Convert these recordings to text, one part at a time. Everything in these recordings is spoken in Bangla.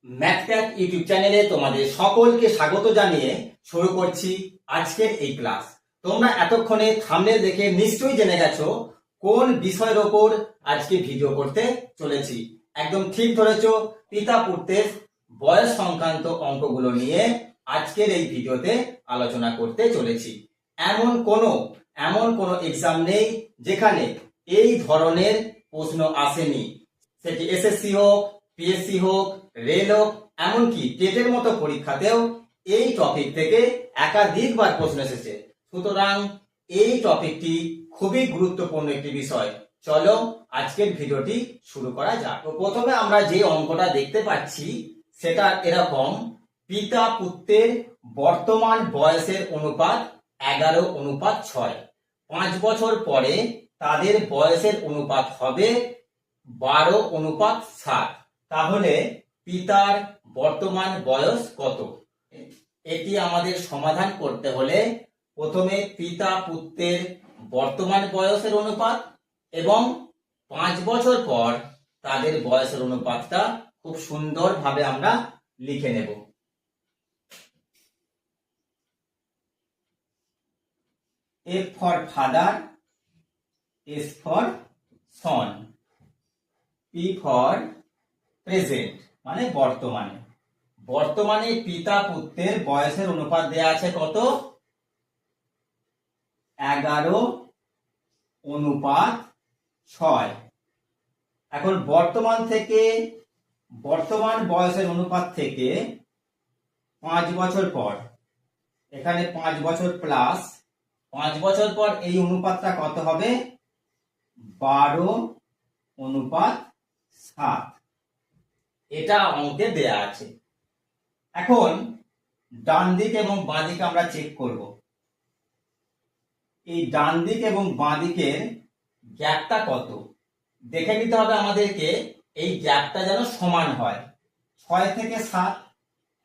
ম্যাথক্যাট ইউটিউব চ্যানেলে তোমাদের সকলকে স্বাগত জানিয়ে শুরু করছি আজকের এই ক্লাস। তোমরা এতক্ষণে থাম্বনেল দেখে নিশ্চয়ই জেনে গেছো কোন বিষয়ের ওপর আজকে ভিডিও করতে চলেছি। একদম ঠিক ধরেছো, পিতা পুত্রের বয়স সংক্রান্ত অঙ্কগুলো নিয়ে আজকের এই ভিডিওতে আলোচনা করতে চলেছি। এমন কোনো এক্সাম নেই যেখানে এই ধরনের প্রশ্ন আসেনি, সেটি এসএসসি হোক, পিএসসি হোক, রেল হোক, এমনকি টেটের মতো পরীক্ষাতেও এই টপিক থেকে একাধিকবার প্রশ্ন এসেছে। সুতরাং এই টপিকটি খুবই গুরুত্বপূর্ণ একটি বিষয়। চলো আজকের ভিডিওটি শুরু করা যাক। তো প্রথমে আমরা যে অঙ্কটা দেখতে পাচ্ছি সেটা এরকম: পিতা পুত্রের বর্তমান বয়সের অনুপাত 11:6। 5 বছর পরে তাদের বয়সের অনুপাত হবে 12:7। তাহলে পিতার বর্তমান বয়স কত? এটি আমাদের সমাধান করতে হলে প্রথমে পিতা পুত্রের বর্তমান বয়সের অনুপাত এবং 5 বছর পর তাদের বয়সের অনুপাতটা খুব সুন্দরভাবে আমরা লিখে নেব। F for father, S for son, P for present মানে বর্তমানে পিতা পুত্রের বয়সের অনুপাত দেয়া আছে কত? 11:6। এখন বর্তমান বয়সের অনুপাত থেকে 5 বছর পর, এখানে 5 বছর প্লাস 5 বছর পর এই অনুপাতটা কত হবে? 12:7। এটা অঙ্কে দেয়া আছে। এখন ডান দিক এবং বাঁ দিকে আমরা চেক করব। এই ডান দিক এবং বাঁ দিকের গ্যাপটা কত দেখে নিতে হবে আমাদেরকে। এই গ্যাপটা যেন সমান হয়। 6 থেকে 7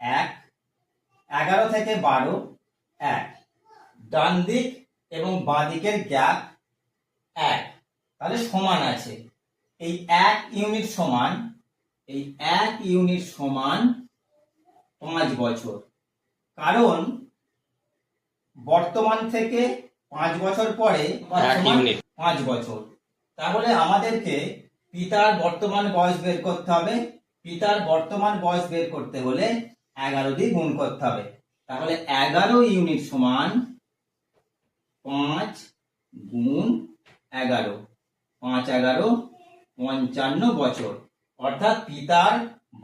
1, 11 থেকে 12 1। ডান দিক এবং বাঁ দিকের গ্যাপ 1, তাহলে সমান আছে। এই 1 ইউনিট সমান 5 বছর। কারণ বর্তমান থেকে 5 বছর পরে 5 বছর। তাহলে আমাদেরকে পিতার বর্তমান বয়স বের করতে হবে। পিতার বর্তমান বয়স বের করতে হলে 11 দিয়ে গুণ করতে হবে। তাহলে 11 ইউনিট সমান 5 গুণ 11, 5 11 55 বছর। অর্থাৎ পিতার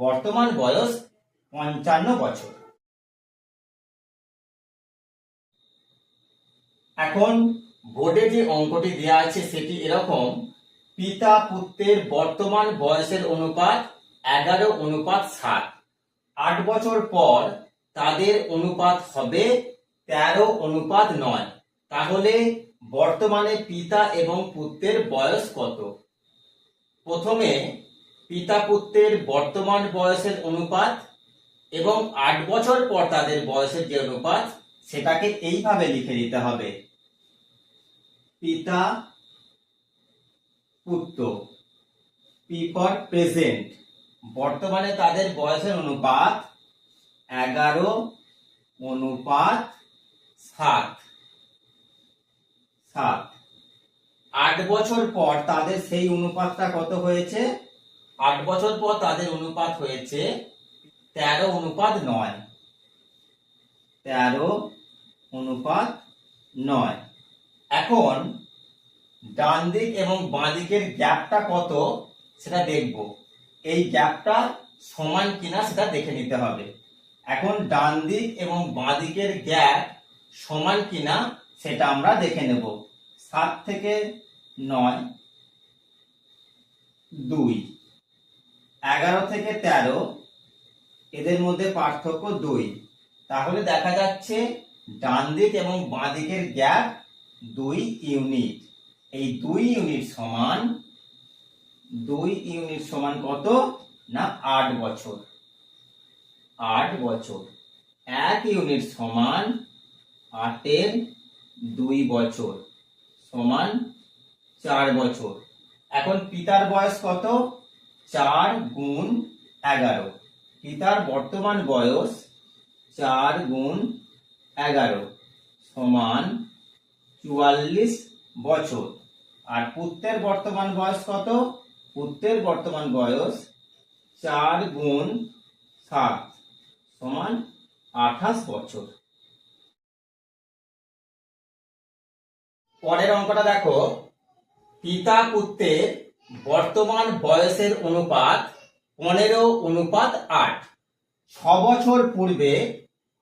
বর্তমান বয়স 55 বছর। এখন বোর্ডে যে অঙ্কটি দেওয়া আছে সেটি এরকম: পিতা পুত্রের বর্তমান বয়সের অনুপাত 11:7। 8 বছর পর তাদের অনুপাত হবে 13:9। তাহলে বর্তমানে পিতা এবং পুত্রের বয়স কত? প্রথমে পিতা পুত্রের বর্তমান বয়সের অনুপাত এবং 8 বছর পর তাদের বয়সের যে অনুপাত সেটাকে এইভাবে লিখে দিতে হবে: পিতা পুত্র, P for প্রেজেন্ট, বর্তমানে তাদের বয়সের অনুপাত 11:7। 8 বছর পর তাদের সেই অনুপাতটা কত হয়েছে? 8 বছর পর তাদের অনুপাত হয়েছে 13:9। 13:9। এখন ডান দিক এবং বাঁ দিকের গ্যাপটা কত সেটা দেখব। এই গ্যাপটা সমান কিনা সেটা দেখে নিতে হবে। এখন ডান দিক এবং বাঁ দিকের গ্যাপ সমান কিনা সেটা আমরা দেখে নেব। 7 থেকে 9 2, 11 থেকে 13 এদের মধ্যে পার্থক্য 2। তাহলে দেখা যাচ্ছে ডান দিক এবং বাঁ দিকের গ্যাপ 2 ইউনিট। এই 2 ইউনিট সমান কত না 8 বছর। 8 বছর। 1 ইউনিট সমান 8/2 বছর সমান 4 বছর। এখন পিতার বয়স কত? 4 গুণ 11। পিতার বর্তমান বয়স 4 গুণ 11 সমান 44 বছর। আর পুত্রের বর্তমান বয়স কত? পুত্রের বর্তমান বয়স 4 গুণ 7 সমান 28 বছর। পরের অঙ্কটা দেখো, পিতা পুত্রের বর্তমান বয়সের অনুপাত 15:8। 6 বছর পূর্বে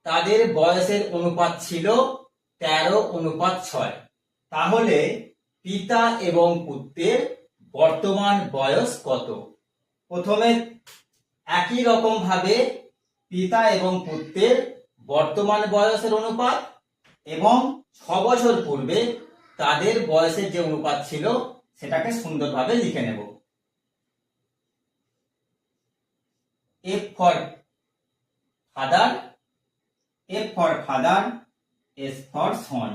তাদের বয়সের অনুপাত ছিল 13:6। তাহলে পিতা এবং পুত্রের বর্তমান বয়স কত? প্রথমে একই রকম ভাবে পিতা এবং পুত্রের বর্তমান বয়সের অনুপাত এবং 6 বছর পূর্বে তাদের বয়সের যে অনুপাত ছিল সেটাকে সুন্দরভাবে লিখে নেব। F for father, F for father, S for son,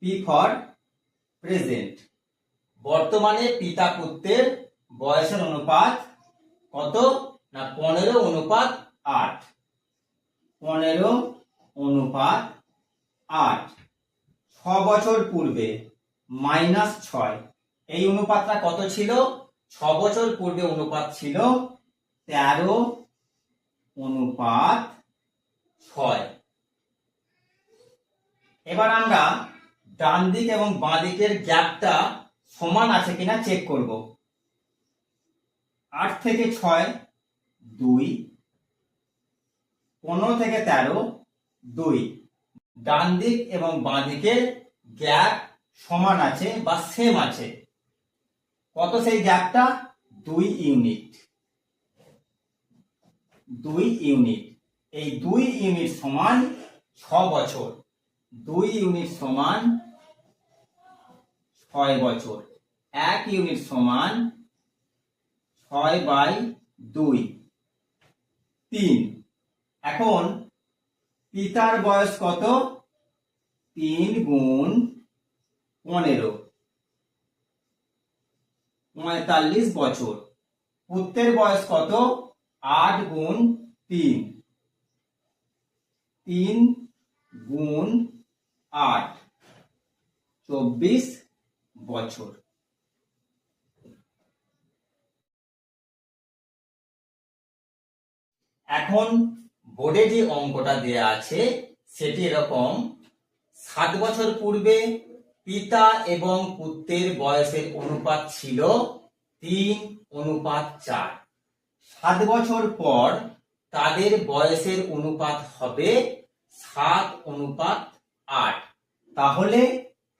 P for present। বর্তমানে পিতা পুত্রের বয়সের অনুপাত কত? না 15:8। 15:8। 6 বছর পূর্বে -6। এই অনুপাতটা কত ছিল? 6 বছর পূর্বে অনুপাত ছিল 13:6। এবার আমরা ডান দিক এবং বাঁ দিকের গ্যাপটা সমান আছে কিনা চেক করব। 8 থেকে 6 2, 15 থেকে 13 2। ডান দিক এবং বাঁ দিকের গ্যাপ সমান আছে বা সেম আছে। কত সেই গ্যাপটা? 2 ইউনিট। 2 ইউনিট। এই 2 ইউনিট সমান 6 বছর। 2 ইউনিট সমান 6 বছর। 1 ইউনিট সমান 6/2 3। এখন পিতার বয়স কত? 3 গুণ 15 45 বছর। পুত্রের বয়স কত? 8 গুণ 3 3 গুণ 8 24 বছর। এখন বোর্ডে যে অঙ্কটা দেয়া আছে সেটি এরকম। 7 বছর পূর্বে পিতা এবং পুত্রের বয়সের অনুপাত ছিল 3:4। 7 বছর পর তাদের বয়সের অনুপাত হবে 7:8। তাহলে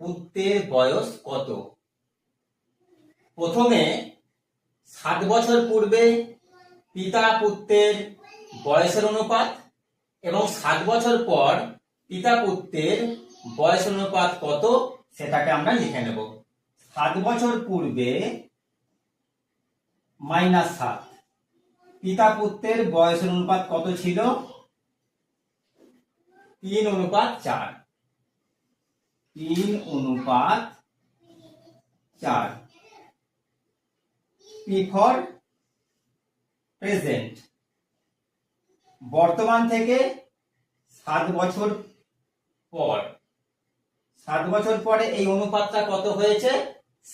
পুত্রের বয়স কত? প্রথমে 7 বছর পূর্বে পিতা পুত্রের বয়সের অনুপাত এবং 7 বছর পর পিতা পুত্রের বয়সের অনুপাত কত সেটাকে আমরা লিখে নেব। 7 বছর পূর্বে -7। পিতা পুত্রের বয়সের অনুপাত কত ছিল? 3:4। 3:4। P for present. বর্তমান থেকে 7 বছর পর। 7 বছর পরে এই অনুপাতটা কত হয়েছে?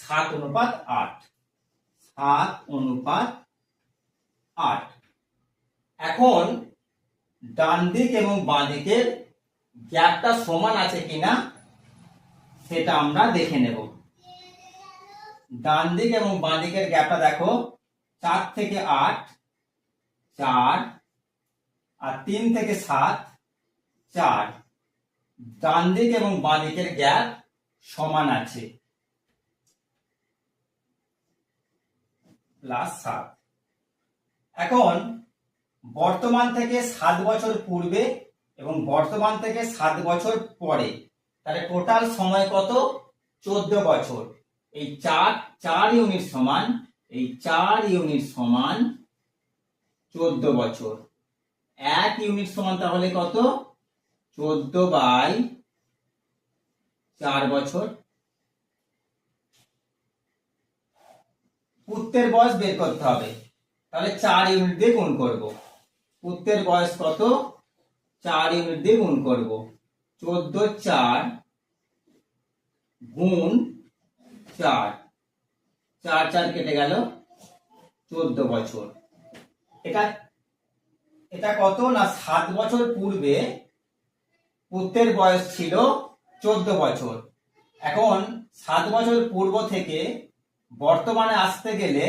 7:8। 7:8। এখন ডান দিক এবং বাঁ দিকের গ্যাপটা সমান আছে কিনা সেটা আমরা দেখে নেব। ডান দিক এবং বাঁ দিকের গ্যাপটা দেখো, 4 থেকে 8 4, আর 3 থেকে 7 4। ডান দিক এবং বাঁ দিকের গ্যাপ সমান আছে +7। এখন বর্তমান থেকে 7 বছর পূর্বে এবং বর্তমান থেকে 7 বছর পরে, তাহলে টোটাল সময় কত? 14 বছর। এই 4 ইউনিট সমান, এই 4 ইউনিট সমান 14 বছর। 1 ইউনিট সমান তাহলে কত? 14/4 বছর। পুত্রের বয়স বের করতে হবে। তাহলে 4 ইউনিট দিয়ে গুণ করব। পুত্রের বয়স কত? 4 ইউনিট দিয়ে গুণ করব। 14 4 গুণ 4, 4 4 কেটে গেল, 14 বছর। এটা এটা কত না 7 বছর পূর্বে পুত্রের বয়স ছিল 14 বছর। এখন 7 বছর পূর্ব থেকে বর্তমানে আসতে গেলে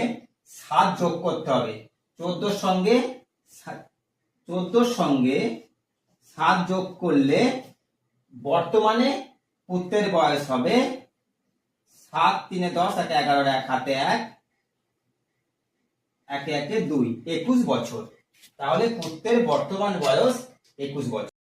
7 যোগ করতে হবে। 14 সঙ্গে 7 যোগ করলে বর্তমানে পুত্রের বয়স হবে 7 3 10, 1 11, 1 হাতে 1, 1 1 2, 21 বছর। তাহলে পুত্রের বর্তমান বয়স 21 বছর।